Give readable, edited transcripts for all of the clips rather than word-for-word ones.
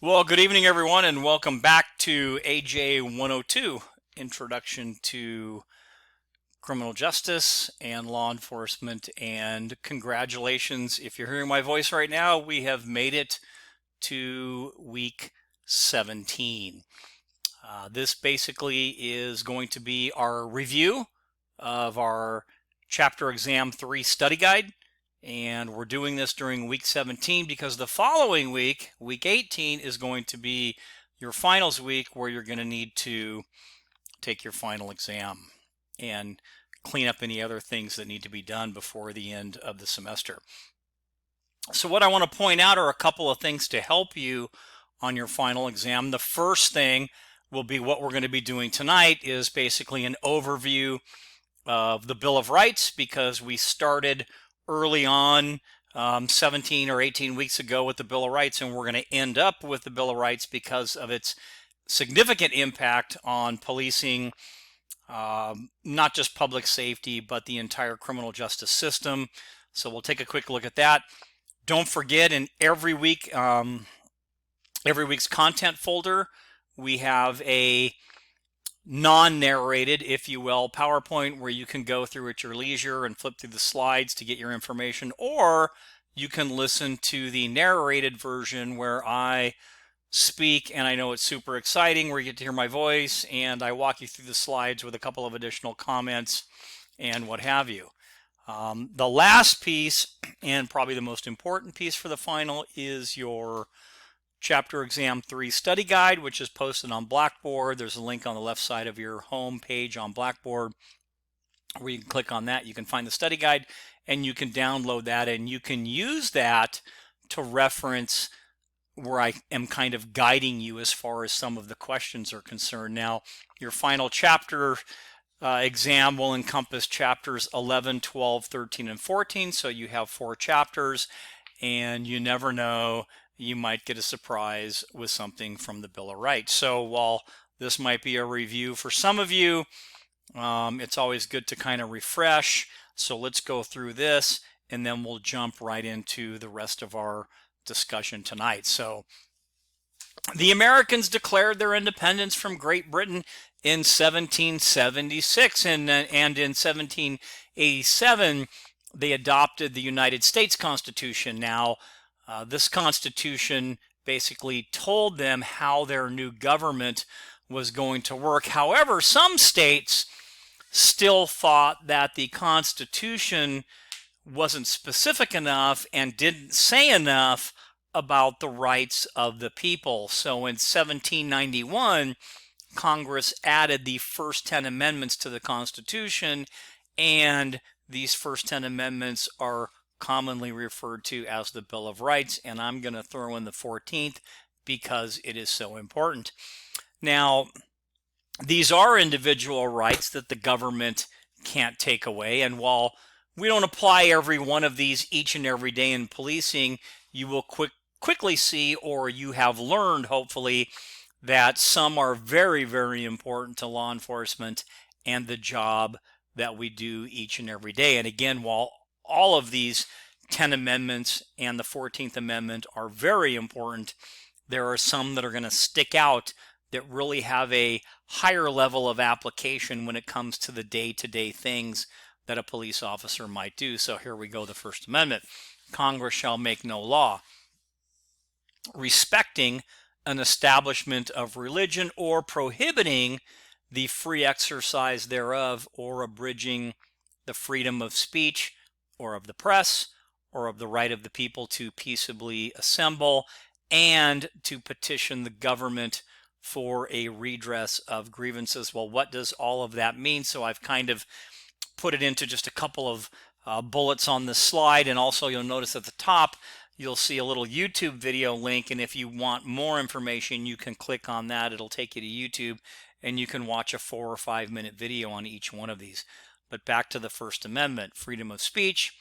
Well, good evening, everyone, and welcome back to AJ 102 Introduction to Criminal Justice and Law Enforcement. And congratulations, if you're hearing my voice right now, we have made it to week 17. This basically is going to be our review of our Chapter Exam 3 study guide. And we're doing this during week 17 because the following week, week 18, is going to be your finals week where you're going to need to take your final exam and clean up any other things that need to be done before the end of the semester. So what I want to point out are a couple of things to help you on your final exam. The first thing will be what we're going to be doing tonight is basically an overview of the Bill of Rights, because we started early on 17 or 18 weeks ago with the Bill of Rights, and we're going to end up with the Bill of Rights because of its significant impact on policing, not just public safety, but the entire criminal justice system. So we'll take a quick look at that. Don't forget, in every week's content folder, we have a non-narrated, if you will, PowerPoint where you can go through at your leisure and flip through the slides to get your information, or you can listen to the narrated version where I speak, and I know it's super exciting, where you get to hear my voice and I walk you through the slides with a couple of additional comments and what have you. The last piece, and probably the most important piece for the final, is your Chapter Exam 3 study guide, which is posted on Blackboard. There's a link on the left side of your home page on Blackboard where you can click on that. You can find the study guide and you can download that, and you can use that to reference where I am kind of guiding you as far as some of the questions are concerned. Now, your final chapter exam will encompass chapters 11, 12, 13, and 14. So you have 4 chapters, and you never know, you might get a surprise with something from the Bill of Rights. So while this might be a review for some of you, it's always good to kind of refresh. So let's go through this, and then we'll jump right into the rest of our discussion tonight. So the Americans declared their independence from Great Britain in 1776, and in 1787 they adopted the United States Constitution. Now, this Constitution basically told them how their new government was going to work. However, some states still thought that the Constitution wasn't specific enough and didn't say enough about the rights of the people. So in 1791, Congress added the first 10 amendments to the Constitution, and these first 10 amendments are commonly referred to as the Bill of Rights, and I'm going to throw in the 14th because it is so important. Now, these are individual rights that the government can't take away, and while we don't apply every one of these each and every day in policing, you will quickly see, or you have learned hopefully, that some are very, very important to law enforcement and the job that we do each and every day. And again, while all of these 10 amendments and the 14th Amendment are very important, there are some that are going to stick out that really have a higher level of application when it comes to the day-to-day things that a police officer might do. So here we go, the First Amendment. Congress shall make no law respecting an establishment of religion or prohibiting the free exercise thereof, or abridging the freedom of speech or of the press or of the right of the people to peaceably assemble and to petition the government for a redress of grievances. Well, what does all of that mean? So I've kind of put it into just a couple of bullets on this slide, and also you'll notice at the top you'll see a little YouTube video link, and if you want more information you can click on that. It'll take you to YouTube and you can watch a 4 or 5 minute video on each one of these. But back to the First Amendment: freedom of speech,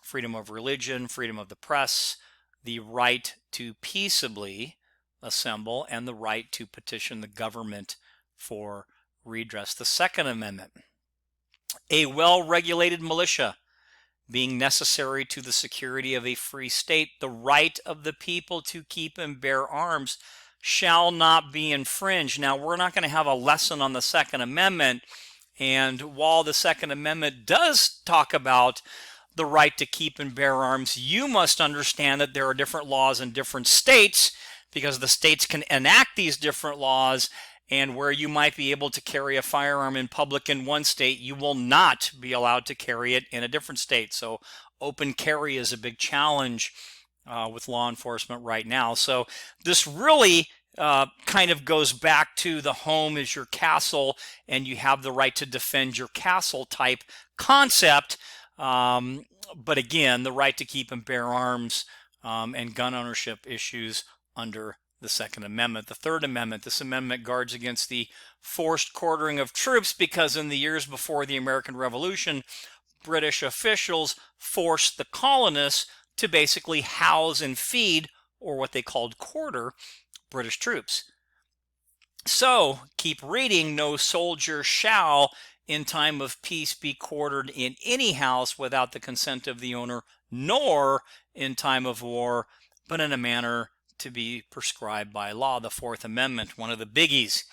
freedom of religion, freedom of the press, the right to peaceably assemble, and the right to petition the government for redress. The Second Amendment: a well-regulated militia being necessary to the security of a free state, the right of the people to keep and bear arms shall not be infringed. Now, we're not going to have a lesson on the Second Amendment, and while the Second Amendment does talk about the right to keep and bear arms, you must understand that there are different laws in different states, because the states can enact these different laws, and where you might be able to carry a firearm in public in one state, you will not be allowed to carry it in a different state. So open carry is a big challenge with law enforcement right now. So this really kind of goes back to the home is your castle, and you have the right to defend your castle type concept. But again, the right to keep and bear arms and gun ownership issues under the Second Amendment. The Third Amendment, this amendment guards against the forced quartering of troops, because in the years before the American Revolution, British officials forced the colonists to basically house and feed, or what they called quarter, British troops. So, keep reading, no soldier shall in time of peace be quartered in any house without the consent of the owner, nor in time of war, but in a manner to be prescribed by law. The Fourth Amendment, one of the biggies,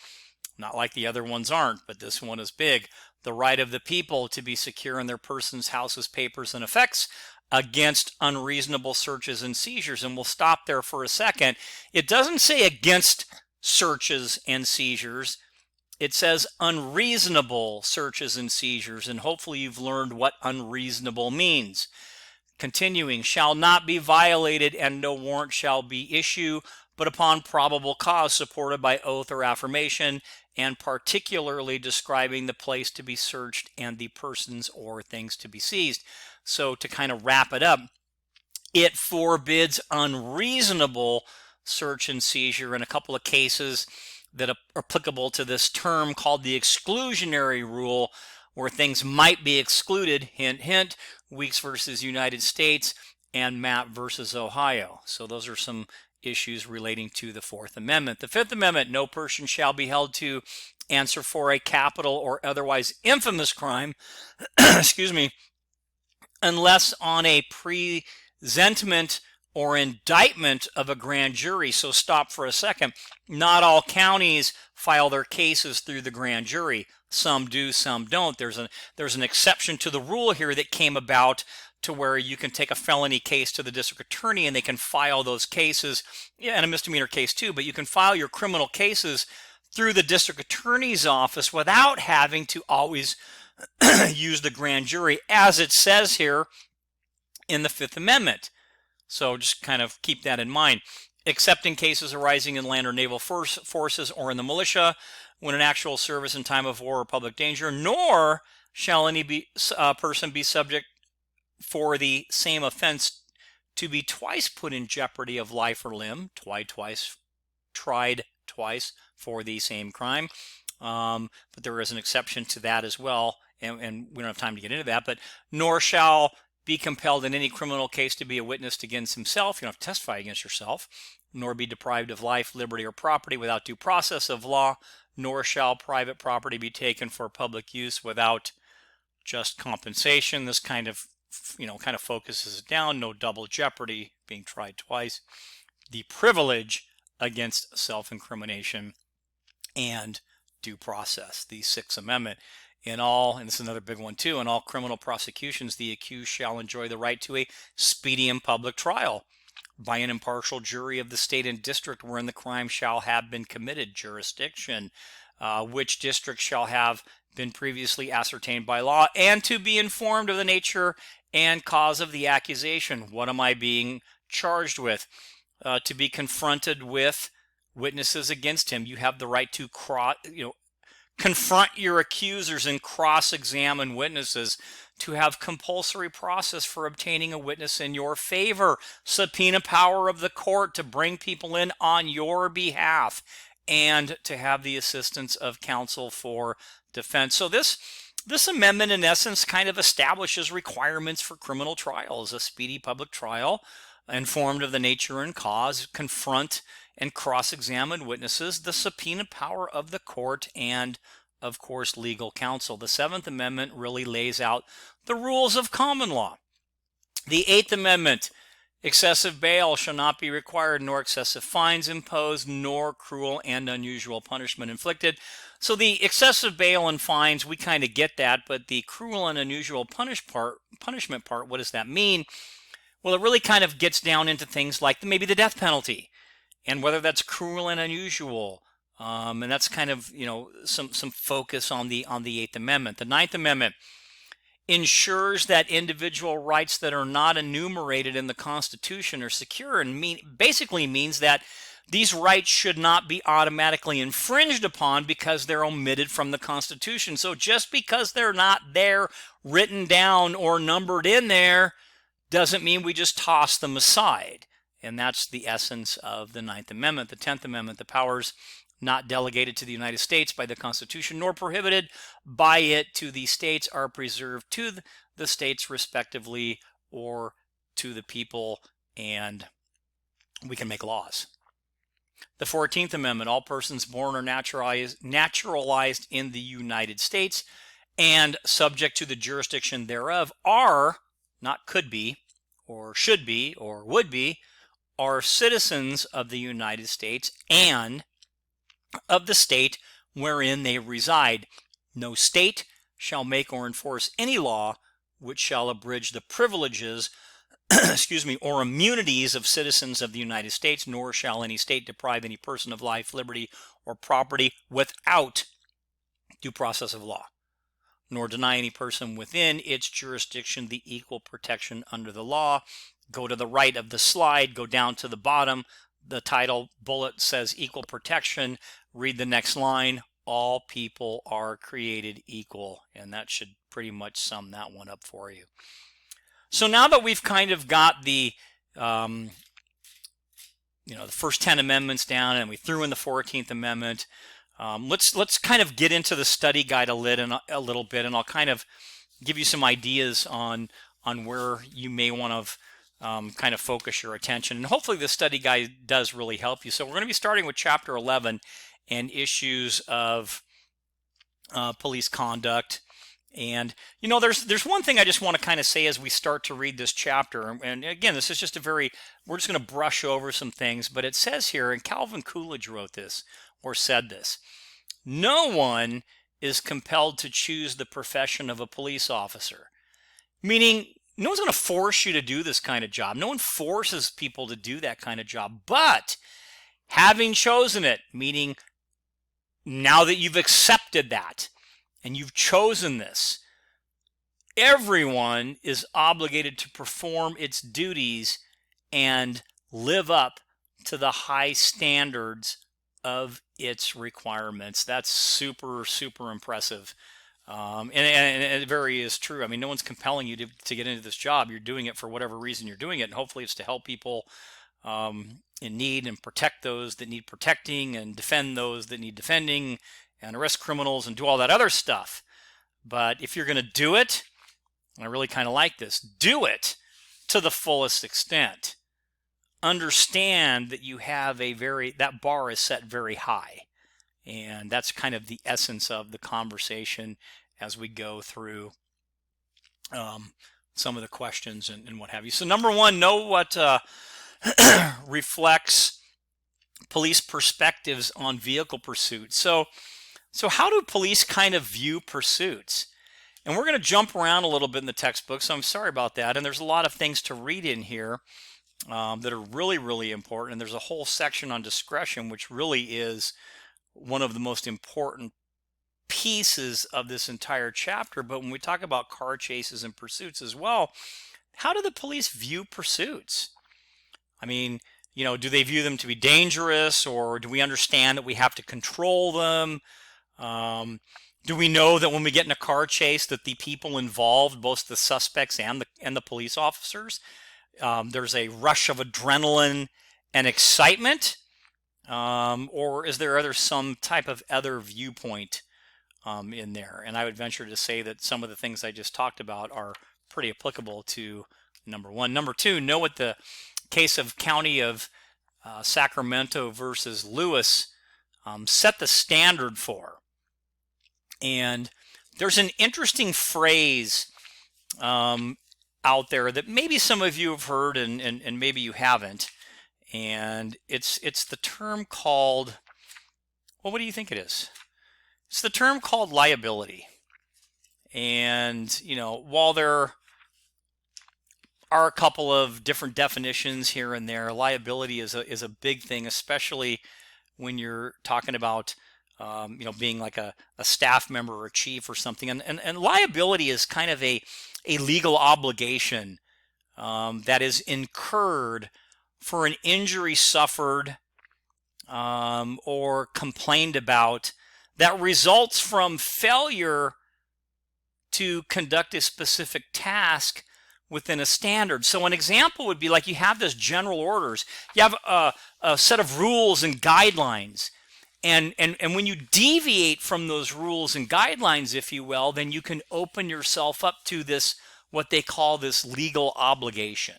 not like the other ones aren't, but this one is big. The right of the people to be secure in their persons, houses, papers, and effects against unreasonable searches and seizures. And we'll stop there for a second. It doesn't say against searches and seizures. It says unreasonable searches and seizures, and hopefully you've learned what unreasonable means. Continuing, shall not be violated, and no warrant shall be issued, but upon probable cause supported by oath or affirmation, and particularly describing the place to be searched and the persons or things to be seized. So to kind of wrap it up, it forbids unreasonable search and seizure in a couple of cases that are applicable to this term called the exclusionary rule, where things might be excluded, hint, hint, Weeks versus United States and Mapp versus Ohio. So those are some issues relating to the Fourth Amendment. The Fifth Amendment, no person shall be held to answer for a capital or otherwise infamous crime, excuse me, unless on a presentment or indictment of a grand jury. So stop for a second. Not all counties file their cases through the grand jury. Some do, some don't. There's an exception to the rule here that came about to where you can take a felony case to the district attorney and they can file those cases, and a misdemeanor case too, but you can file your criminal cases through the district attorney's office without having to always use the grand jury, as it says here in the Fifth Amendment. So just kind of keep that in mind. Except in cases arising in land or naval forces or in the militia, when in actual service in time of war or public danger, nor shall any person be subject for the same offense to be twice put in jeopardy of life or limb, tried twice for the same crime. But there is an exception to that as well, and we don't have time to get into that, but nor shall be compelled in any criminal case to be a witness against himself. You don't have to testify against yourself, nor be deprived of life, liberty, or property without due process of law, nor shall private property be taken for public use without just compensation. This kind of focuses it down. No double jeopardy, being tried twice. The privilege against self-incrimination and due process, the Sixth Amendment. In all, and this is another big one too, in all criminal prosecutions, the accused shall enjoy the right to a speedy and public trial by an impartial jury of the state and district wherein the crime shall have been committed, jurisdiction, which district shall have been previously ascertained by law, and to be informed of the nature and cause of the accusation. What am I being charged with? To be confronted with witnesses against him. You have the right to confront your accusers and cross-examine witnesses, to have compulsory process for obtaining a witness in your favor, subpoena power of the court to bring people in on your behalf, and to have the assistance of counsel for defense. So this amendment, in essence, kind of establishes requirements for criminal trials: a speedy public trial, informed of the nature and cause, confront and cross-examine witnesses, the subpoena power of the court, and, of course, legal counsel. The Seventh Amendment really lays out the rules of common law. The Eighth Amendment, excessive bail shall not be required, nor excessive fines imposed, nor cruel and unusual punishment inflicted. So the excessive bail and fines, we kind of get that, but the cruel and unusual punishment part, what does that mean? Well, it really kind of gets down into things like maybe the death penalty, and whether that's cruel and unusual. And that's kind of, some focus on the Eighth Amendment. The Ninth Amendment ensures that individual rights that are not enumerated in the Constitution are secure, and basically means that these rights should not be automatically infringed upon because they're omitted from the Constitution. So just because they're not there written down or numbered in there doesn't mean we just toss them aside. And that's the essence of the Ninth Amendment. The 10th Amendment, the powers not delegated to the United States by the Constitution nor prohibited by it to the states are preserved to the states respectively or to the people, and we can make laws. The 14th Amendment, all persons born or naturalized in the United States and subject to the jurisdiction thereof are, not could be, or should be, or would be, are citizens of the United States and of the state wherein they reside. No state shall make or enforce any law which shall abridge the privileges or immunities of citizens of the United States, nor shall any state deprive any person of life, liberty, or property without due process of law, nor deny any person within its jurisdiction the equal protection under the law. Go to the right of the slide, go down to the bottom. The title bullet says equal protection. Read the next line. All people are created equal. And that should pretty much sum that one up for you. So now that we've kind of got the first 10 amendments down, and we threw in the 14th Amendment, let's kind of get into the study guide a little bit, and I'll kind of give you some ideas on where you may want to kind of focus your attention. And hopefully the study guide does really help you. So we're going to be starting with Chapter 11 and issues of police conduct. And, there's one thing I just want to kind of say as we start to read this chapter. And again, this is just we're just going to brush over some things. But it says here, and Calvin Coolidge wrote this or said this, no one is compelled to choose the profession of a police officer. Meaning, no one's going to force you to do this kind of job. No one forces people to do that kind of job. But having chosen it, meaning now that you've accepted that and you've chosen this, everyone is obligated to perform its duties and live up to the high standards of its requirements. That's super, super impressive. And it very is true. I mean, no one's compelling you to get into this job. You're doing it for whatever reason you're doing it. And hopefully it's to help people in need and protect those that need protecting and defend those that need defending and arrest criminals and do all that other stuff. But if you're going to do it, and I really kind of like this, do it to the fullest extent. Understand that you have that bar is set very high. And that's kind of the essence of the conversation as we go through some of the questions and what have you. So number one, know what reflects police perspectives on vehicle pursuits. So how do police kind of view pursuits? And we're going to jump around a little bit in the textbook, so I'm sorry about that. And there's a lot of things to read in here that are really, really important. And there's a whole section on discretion, which really is one of the most important pieces of this entire chapter. But when we talk about car chases and pursuits as well, how do the police view pursuits? I mean, do they view them to be dangerous, or do we understand that we have to control them? Do we know that when we get in a car chase that the people involved, both the suspects and the police officers, there's a rush of adrenaline and excitement? Or is there some type of other viewpoint in there? And I would venture to say that some of the things I just talked about are pretty applicable to number one. Number two, know what the case of County of Sacramento versus Lewis set the standard for. And there's an interesting phrase out there that maybe some of you have heard and maybe you haven't. And it's the term called, well, what do you think it is? It's the term called liability. And, you know, while there are a couple of different definitions here and there, liability is a big thing, especially when you're talking about you know, being like a staff member or a chief or something. And liability is kind of a legal obligation that is incurred for an injury suffered or complained about that results from failure to conduct a specific task within a standard. So an example would be like you have this general orders, you have a set of rules and guidelines, and when you deviate from those rules and guidelines, if you will, then you can open yourself up to this, what they call this legal obligation.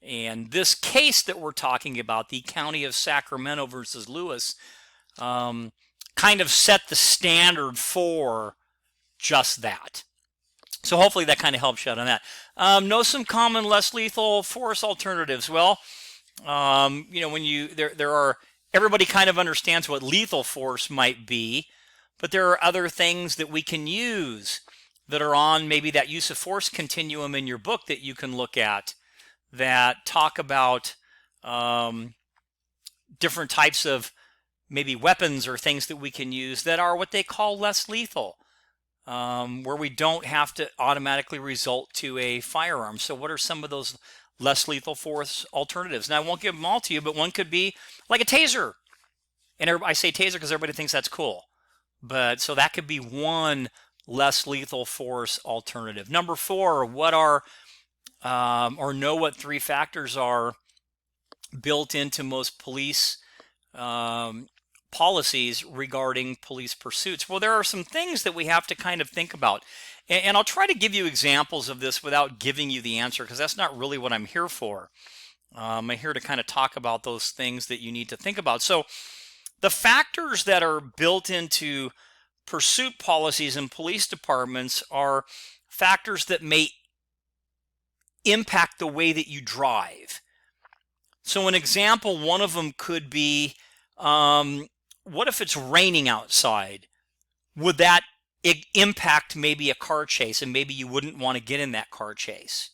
And this case that we're talking about, the County of Sacramento versus Lewis, kind of set the standard for just that. So hopefully that kind of helps you out on that. Know some common less lethal force alternatives. Well, you know, when you there are, everybody kind of understands what lethal force might be, but there are other things that we can use that are on maybe that use of force continuum in your book that you can look at that talk about different types of maybe weapons or things that we can use that are what they call less lethal. Where we don't have to automatically result to a firearm. So what are some of those less lethal force alternatives? Now, I won't give them all to you, but one could be like a taser. And I say taser because everybody thinks that's cool. But so that could be one less lethal force alternative. Number 4, what are, or know what 3 factors are built into most police policies regarding police pursuits. Well, there are some things that we have to kind of think about. And I'll try to give you examples of this without giving you the answer, because that's not really what I'm here for. I'm here to kind of talk about those things that you need to think about. So the factors that are built into pursuit policies in police departments are factors that may impact the way that you drive. So an example, one of them could be, what if it's raining outside? Would that impact maybe a car chase, and maybe you wouldn't want to get in that car chase?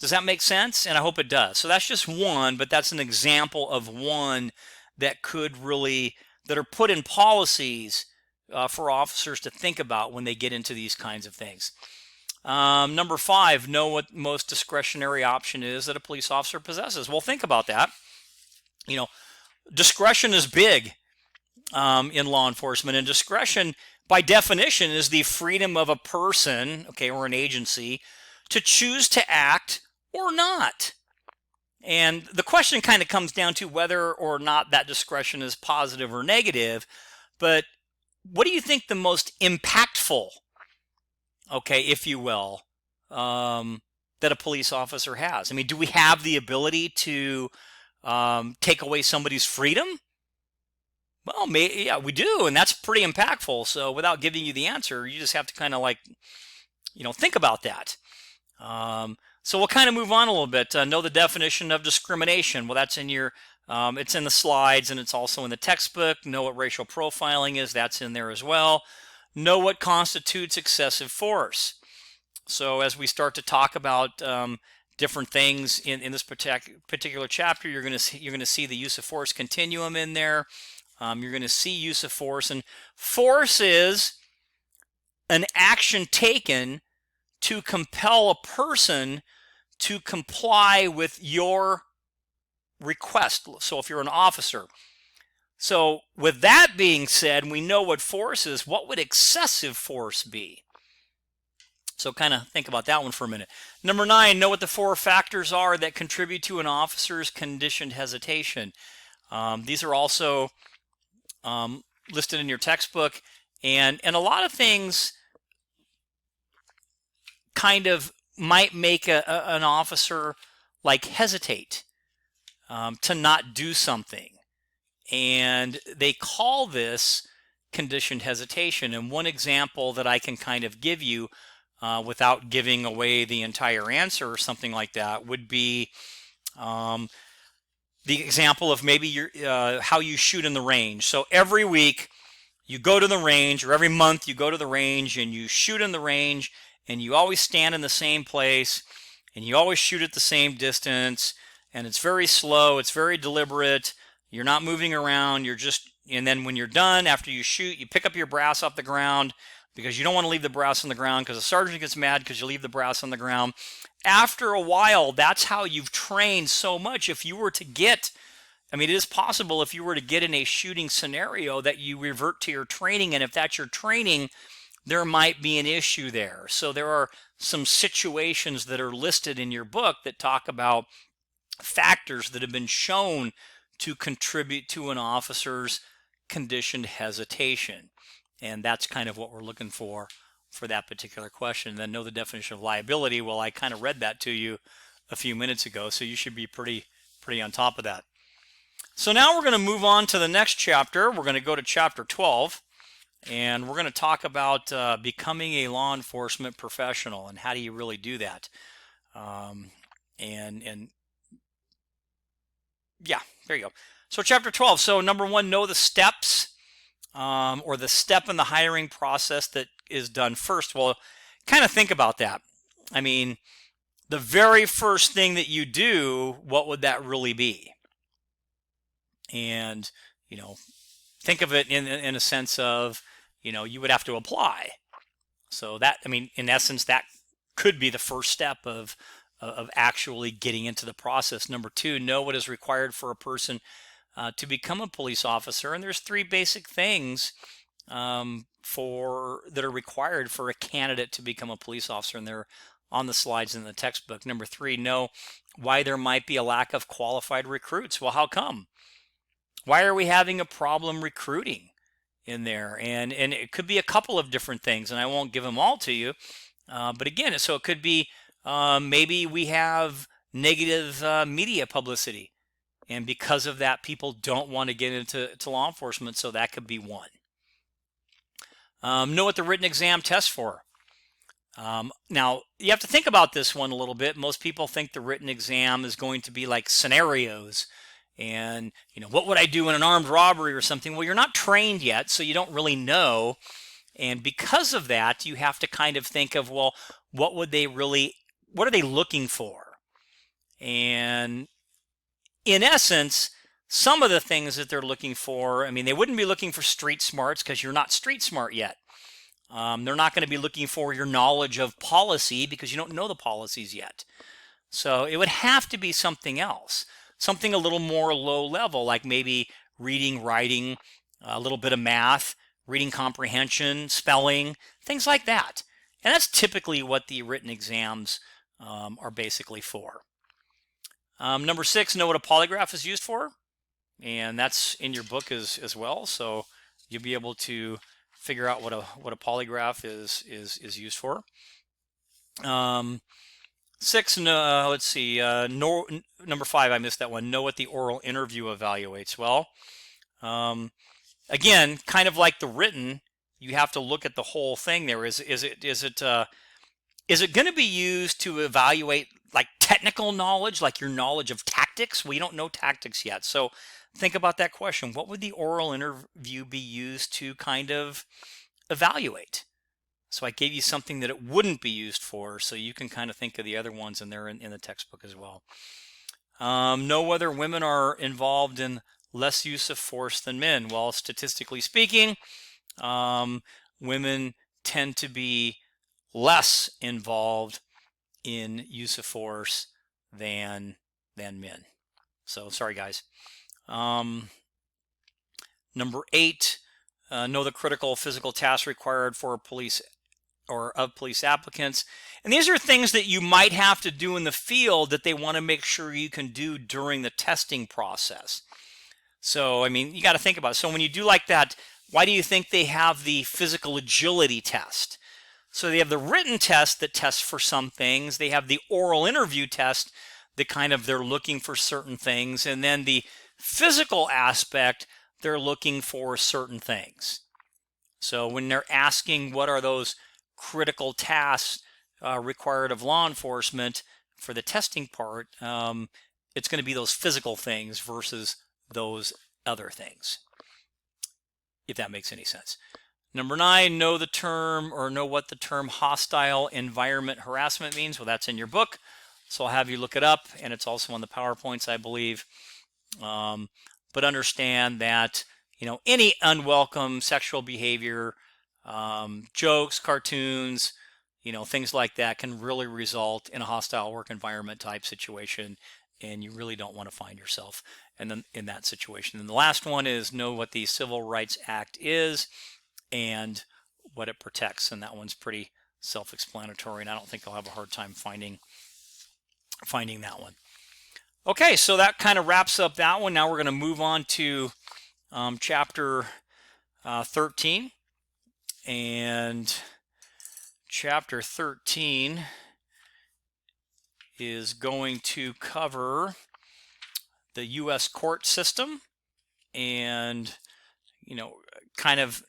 Does that make sense? And I hope it does. So that's just one, but that's an example of one that could really, that are put in policies for officers to think about when they get into these kinds of things. Number 5, know what most discretionary option is that a police officer possesses. Well, think about that. You know, discretion is big in law enforcement, and discretion by definition is the freedom of a person, okay, or an agency to choose to act or not. And the question kind of comes down to whether or not that discretion is positive or negative. But what do you think the most impactful, okay, if you will, that a police officer has? I mean, do we have the ability to take away somebody's freedom? Well, yeah, we do, and that's pretty impactful. So without giving you the answer, you just have to kind of like, you know, think about that. So we'll kind of move on a little bit. Know the definition of discrimination. Well, that's in your, it's in the slides, and it's also in the textbook. Know what racial profiling is. That's in there as well. Know what constitutes excessive force. So as we start to talk about different things in this particular chapter, you're going to see the use of force continuum in there. You're going to see use of force, and force is an action taken to compel a person to comply with your request. So if you're an officer. So with that being said, we know what force is. What would excessive force be? So kind of think about that one for a minute. Number 9, know what the 4 factors are that contribute to an officer's conditioned hesitation. These are also listed in your textbook, and a lot of things kind of might make an officer like hesitate to not do something, and they call this conditioned hesitation. And one example that I can kind of give you without giving away the entire answer or something like that, would be the example of maybe how you shoot in the range. So every week you go to the range, or every month you go to the range and you shoot in the range, and you always stand in the same place, and you always shoot at the same distance, and it's very slow, it's very deliberate, you're not moving around, and then when you're done, after you shoot, you pick up your brass off the ground, because you don't want to leave the brass on the ground, because the sergeant gets mad because you leave the brass on the ground. After a while, that's how you've trained so much. If you were to get, it is possible if you were to get in a shooting scenario that you revert to your training, and if that's your training, there might be an issue there. So there are some situations that are listed in your book that talk about factors that have been shown to contribute to an officer's conditioned hesitation. And that's kind of what we're looking for that particular question. And then know the definition of liability. Well, I kind of read that to you a few minutes ago, so you should be pretty on top of that. So now we're going to move on to the next chapter. We're going to go to chapter 12, and we're going to talk about becoming a law enforcement professional and how do you really do that. Yeah, there you go. So chapter 12. So number 1, know the steps. Or the step in the hiring process that is done first. Well, kind of think about that. The very first thing that you do, what would that really be? And, think of it in a sense of, you would have to apply. So that, in essence, that could be the first step of actually getting into the process. Number 2, know what is required for a person to become a police officer. And there's 3 basic things that are required for a candidate to become a police officer, and they're on the slides in the textbook. Number 3, know why there might be a lack of qualified recruits. Well, how come? Why are we having a problem recruiting in there? And it could be a couple of different things, and I won't give them all to you. But again, so it could be maybe we have negative media publicity. And because of that, people don't want to get into law enforcement, so that could be one. Know what the written exam tests for. Now, you have to think about this one a little bit. Most people think the written exam is going to be like scenarios. And, what would I do in an armed robbery or something? Well, you're not trained yet, so you don't really know. And because of that, you have to kind of think of, well, what are they looking for? And in essence, some of the things that they're looking for, they wouldn't be looking for street smarts because you're not street smart yet. They're not going to be looking for your knowledge of policy because you don't know the policies yet. So it would have to be something else, something a little more low level, like maybe reading, writing, a little bit of math, reading comprehension, spelling, things like that. And that's typically what the written exams are basically for. Number 6, know what a polygraph is used for, and that's in your book as well. So you'll be able to figure out what a polygraph is used for. 6, let's see. Number 5, I missed that one. Know what the oral interview evaluates. Well, again, kind of like the written, you have to look at the whole thing. There is it going to be used to evaluate like technical knowledge, like your knowledge of tactics? We don't know tactics yet. So think about that question. What would the oral interview be used to kind of evaluate? So I gave you something that it wouldn't be used for, so you can kind of think of the other ones, and they're in the textbook as well. Know whether women are involved in less use of force than men. Well, statistically speaking, women tend to be less involved in use of force than men. So sorry, guys. Number 8, know the critical physical tasks required for police or of police applicants. And these are things that you might have to do in the field that they want to make sure you can do during the testing process. So, you got to think about it. So when you do like that, why do you think they have the physical agility test? So they have the written test that tests for some things. They have the oral interview test that they're looking for certain things. And then the physical aspect, they're looking for certain things. So when they're asking what are those critical tasks required of law enforcement for the testing part, it's going to be those physical things versus those other things, if that makes any sense. Number 9, know the term or know what the term hostile environment harassment means. Well, that's in your book, so I'll have you look it up, and it's also on the PowerPoints, I believe. But understand that, you know, any unwelcome sexual behavior, jokes, cartoons, you know, things like that can really result in a hostile work environment type situation, and you really don't want to find yourself in that situation. And the last one is know what the Civil Rights Act is and what it protects, and that one's pretty self-explanatory, and I don't think I'll have a hard time finding that one. Okay, so that kind of wraps up that one. Now we're going to move on to chapter 13, and chapter 13 is going to cover the U.S. court system, and, you know, kind of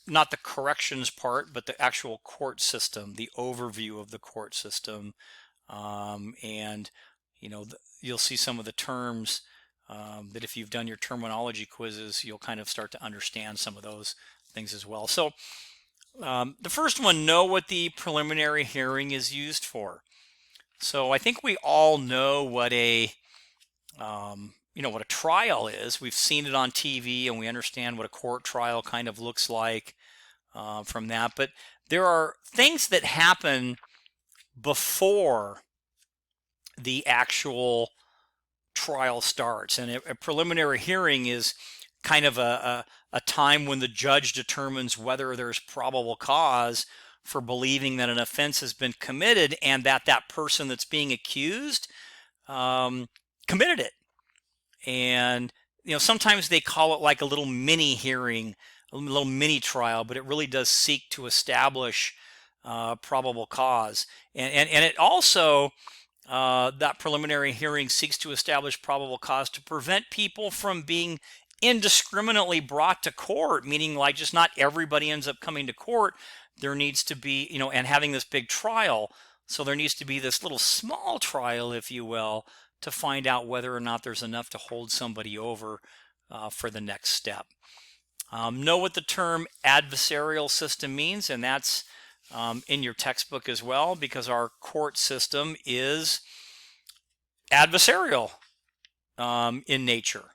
not the corrections part, but the actual court system, the overview of the court system, and, you know, you'll see some of the terms that if you've done your terminology quizzes, you'll kind of start to understand some of those things as well. So the first one, know what the preliminary hearing is used for. So I think we all know what a what a trial is. We've seen it on TV, and we understand what a court trial kind of looks like from that. But there are things that happen before the actual trial starts, and a preliminary hearing is kind of a time when the judge determines whether there's probable cause for believing that an offense has been committed and that person that's being accused committed it. And, you know, sometimes they call it like a little mini hearing, a little mini trial, but it really does seek to establish probable cause. And it also, that preliminary hearing seeks to establish probable cause to prevent people from being indiscriminately brought to court, meaning like just not everybody ends up coming to court. There needs to be, you know, and having this big trial. So there needs to be this little small trial, if you will, to find out whether or not there's enough to hold somebody over for the next step. Know what the term adversarial system means, and that's in your textbook as well, because our court system is adversarial in nature.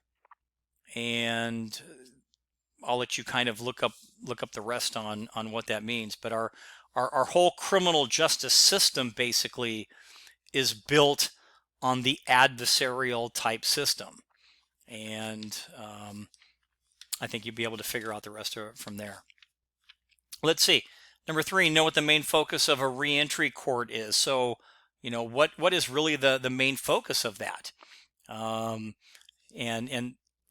And I'll let you kind of look up the rest on what that means. But our whole criminal justice system basically is built on the adversarial type system, and I think you'll be able to figure out the rest of it from there. Let's see. Number 3, know what the main focus of a reentry court is. So, you know, what is really the main focus of that? And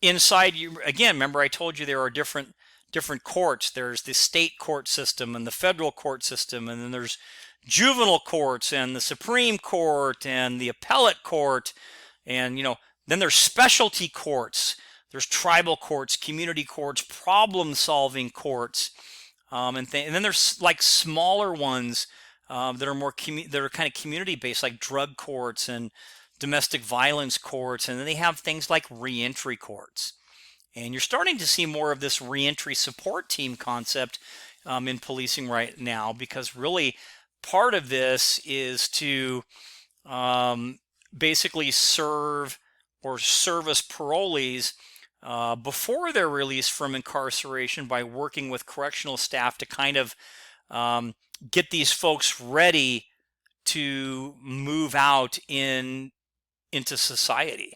inside you, again, remember I told you there are different courts. There's the state court system and the federal court system, and then there's juvenile courts and the Supreme Court and the appellate court, and, you know, then there's specialty courts. There's tribal courts, community courts, problem-solving courts, and then there's like smaller ones that are more that are kind of community-based, like drug courts and domestic violence courts, and then they have things like reentry courts. And you're starting to see more of this reentry support team concept in policing right now, because really part of this is to basically serve or service parolees before they're released from incarceration by working with correctional staff to kind of get these folks ready to move out into society.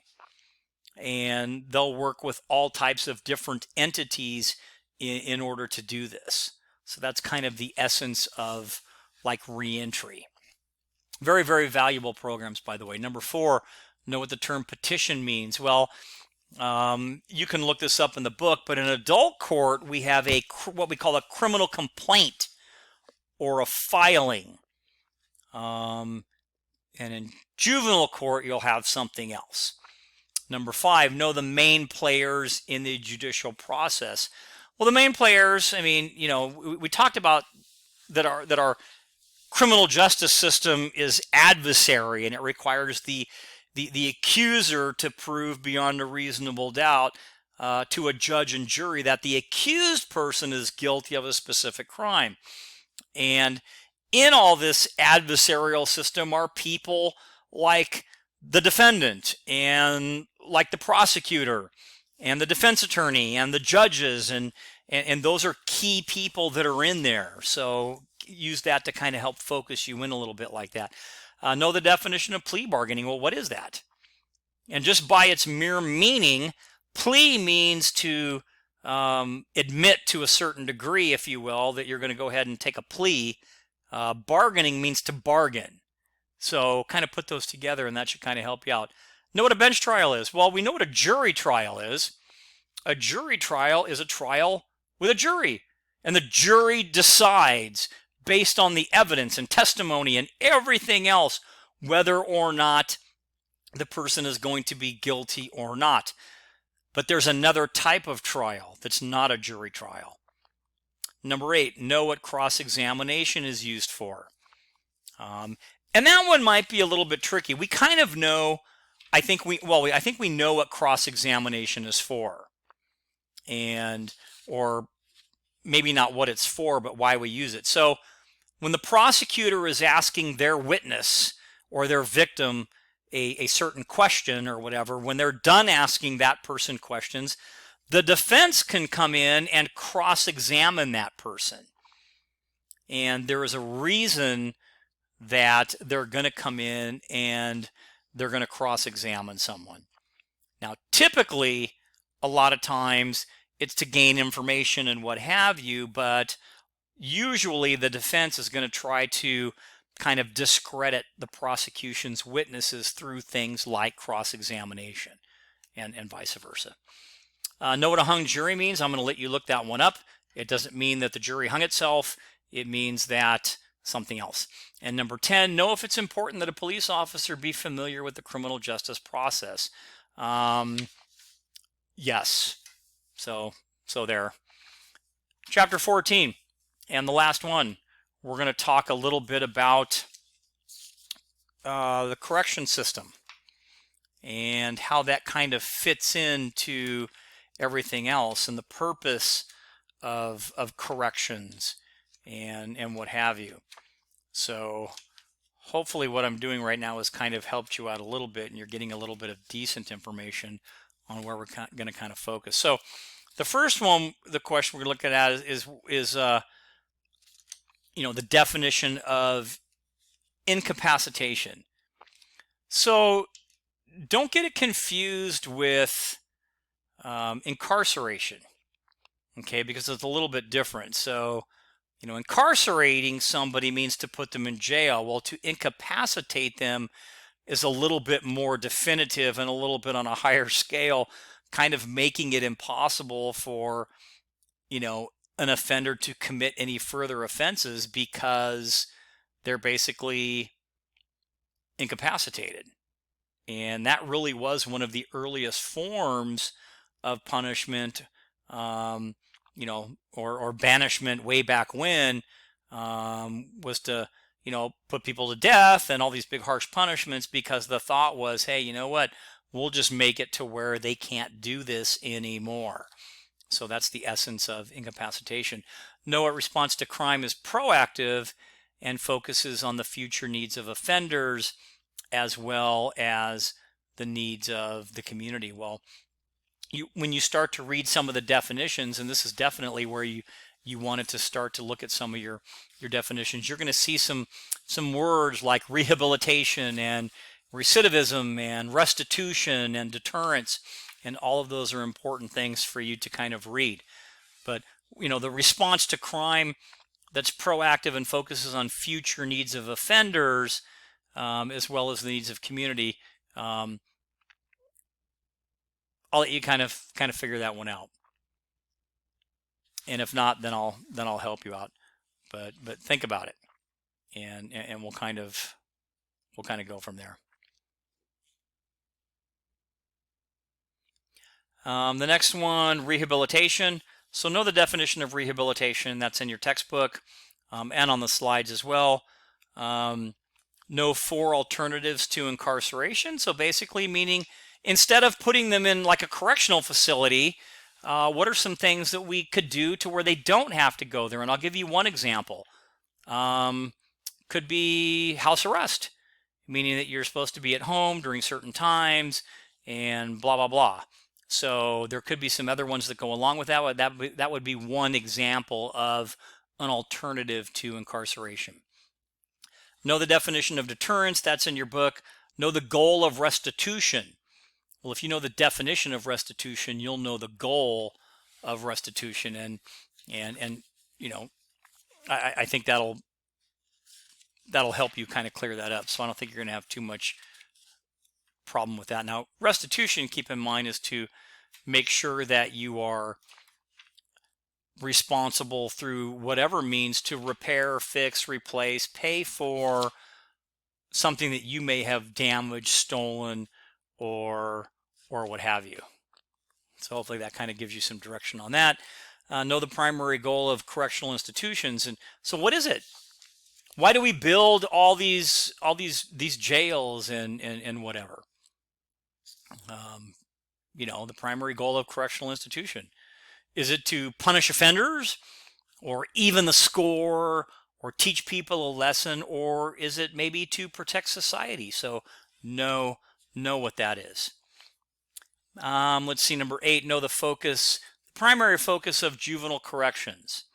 And they'll work with all types of different entities in order to do this. So that's kind of the essence of like reentry. Very, very valuable programs, by the way. Number 4, know what the term petition means. Well, you can look this up in the book, but in adult court, we have what we call a criminal complaint or a filing. And in juvenile court, you'll have something else. Number 5, know the main players in the judicial process. Well, the main players, I mean, you know, we talked about that are criminal justice system is adversary, and it requires the accuser to prove beyond a reasonable doubt to a judge and jury that the accused person is guilty of a specific crime. And in all this adversarial system are people like the defendant and like the prosecutor and the defense attorney and the judges, and those are key people that are in there. So use that to kind of help focus you in a little bit like that. Know the definition of plea bargaining. Well, what is that? And just by its mere meaning, plea means to admit to a certain degree, if you will, that you're going to go ahead and take a plea. Bargaining means to bargain. So kind of put those together, and that should kind of help you out. Know what a bench trial is? Well, we know what a jury trial is. A jury trial is a trial with a jury, and the jury decides based on the evidence and testimony and everything else whether or not the person is going to be guilty or not. But there's another type of trial that's not a jury trial. Number 8, know what cross-examination is used for. And that one might be a little bit tricky. We kind of know, I think we know what cross-examination is for. Or maybe not what it's for, but why we use it. So when the prosecutor is asking their witness or their victim a certain question or whatever, when they're done asking that person questions, the defense can come in and cross-examine that person. And there is a reason that they're going to come in and they're going to cross-examine someone. Now, typically, a lot of times, it's to gain information and what have you, but usually the defense is going to try to kind of discredit the prosecution's witnesses through things like cross-examination and vice versa. Know what a hung jury means? I'm going to let you look that one up. It doesn't mean that the jury hung itself. It means that something else. And number 10, know if it's important that a police officer be familiar with the criminal justice process. Yes. So there. Chapter 14, and the last one, we're going to talk a little bit about the correction system and how that kind of fits into everything else and the purpose of corrections and what have you. So hopefully what I'm doing right now has kind of helped you out a little bit, and you're getting a little bit of decent information on where we're going to kind of focus. So the first one, the question we're looking at is the definition of incapacitation. So don't get it confused with incarceration, okay? Because it's a little bit different. So, incarcerating somebody means to put them in jail. Well, to incapacitate them is a little bit more definitive and a little bit on a higher scale, kind of making it impossible for, an offender to commit any further offenses because they're basically incapacitated. And that really was one of the earliest forms of punishment, or banishment way back when, was to, put people to death and all these big harsh punishments, because the thought was, hey, you know what? We'll just make it to where they can't do this anymore. So that's the essence of incapacitation. Know what response to crime is proactive and focuses on the future needs of offenders as well as the needs of the community. Well, when you start to read some of the definitions, and this is definitely where you wanted to start to look at some of your definitions, you're going to see some words like rehabilitation and recidivism and restitution and deterrence, and all of those are important things for you to kind of read. But, the response to crime that's proactive and focuses on future needs of offenders, as well as the needs of community, I'll let you kind of figure that one out. And if not, then I'll help you out. But think about it, and we'll kind of go from there. The next one, rehabilitation. So know the definition of rehabilitation. That's in your textbook and on the slides as well. Know 4 alternatives to incarceration. So basically meaning instead of putting them in like a correctional facility, what are some things that we could do to where they don't have to go there? And I'll give you one example. Could be house arrest, meaning that you're supposed to be at home during certain times and blah, blah, blah. So there could be some other ones that go along with that. That would be one example of an alternative to incarceration. Know the definition of deterrence. That's in your book. Know the goal of restitution. Well, if you know the definition of restitution, you'll know the goal of restitution, and you know, I think that'll help you kind of clear that up. So I don't think you're going to have too much problem with that. Now, restitution, keep in mind, is to make sure that you are responsible through whatever means to repair, fix, replace, pay for something that you may have damaged, stolen, or what have you. So hopefully that kind of gives you some direction on that. Know the primary goal of correctional institutions. And so what is it? Why do we build all these jails and whatever? You know, the primary goal of correctional institution. Is it to punish offenders or even the score or teach people a lesson, or is it maybe to protect society? So know what that is. Let's see, number 8, know the primary focus of juvenile corrections.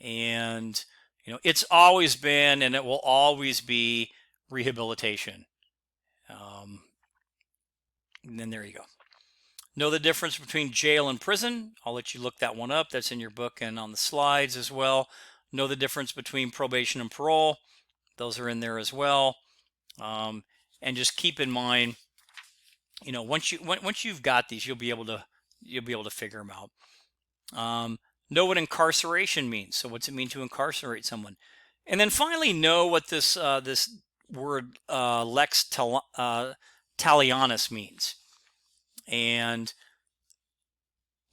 And you know, it's always been and it will always be rehabilitation. And then there you go. Know the difference between jail and prison. I'll let you look that one up. That's in your book and on the slides as well. Know the difference between probation and parole. Those are in there as well. And just keep in mind, you know, once you've got these, you'll be able to figure them out. Know what incarceration means. So what's it mean to incarcerate someone? And then finally, know what this word lex talionis means. And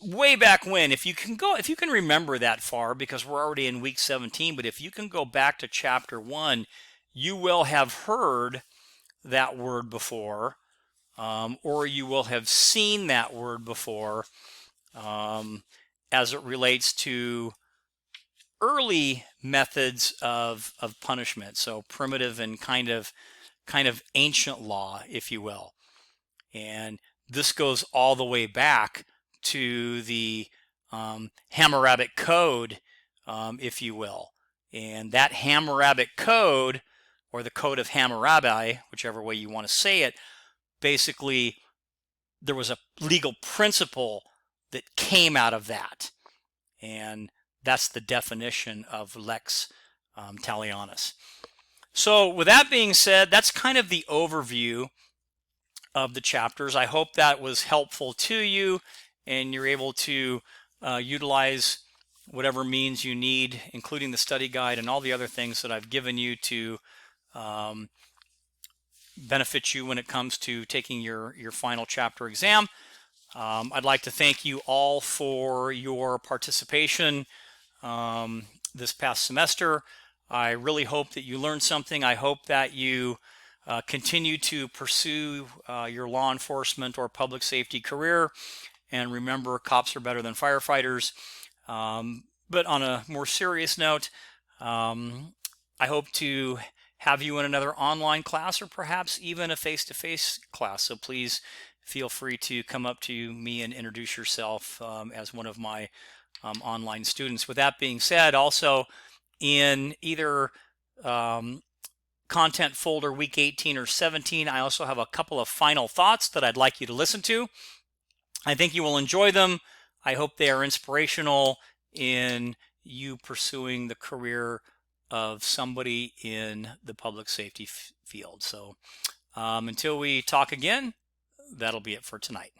way back when, if you can remember that far, because we're already in week 17, but if you can go back to chapter 1, you will have heard that word before, or you will have seen that word before, as it relates to early methods of punishment. So primitive and kind of ancient law, if you will. And this goes all the way back to the Hammurabic Code, if you will. And that Hammurabic Code, or the Code of Hammurabi, whichever way you want to say it, basically there was a legal principle that came out of that. And that's the definition of lex talionis. So with that being said, that's kind of the overview of the chapters. I hope that was helpful to you and you're able to utilize whatever means you need, including the study guide and all the other things that I've given you to benefit you when it comes to taking your final chapter exam. I'd like to thank you all for your participation this past semester. I really hope that you learned something. I hope that you continue to pursue your law enforcement or public safety career. And remember, cops are better than firefighters. But on a more serious note, I hope to have you in another online class or perhaps even a face-to-face class. So please feel free to come up to me and introduce yourself as one of my online students. With that being said, also in either content folder week 18 or 17, I also have a couple of final thoughts that I'd like you to listen to. I think you will enjoy them. I hope they are inspirational in you pursuing the career of somebody in the public safety field. So until we talk again, that'll be it for tonight.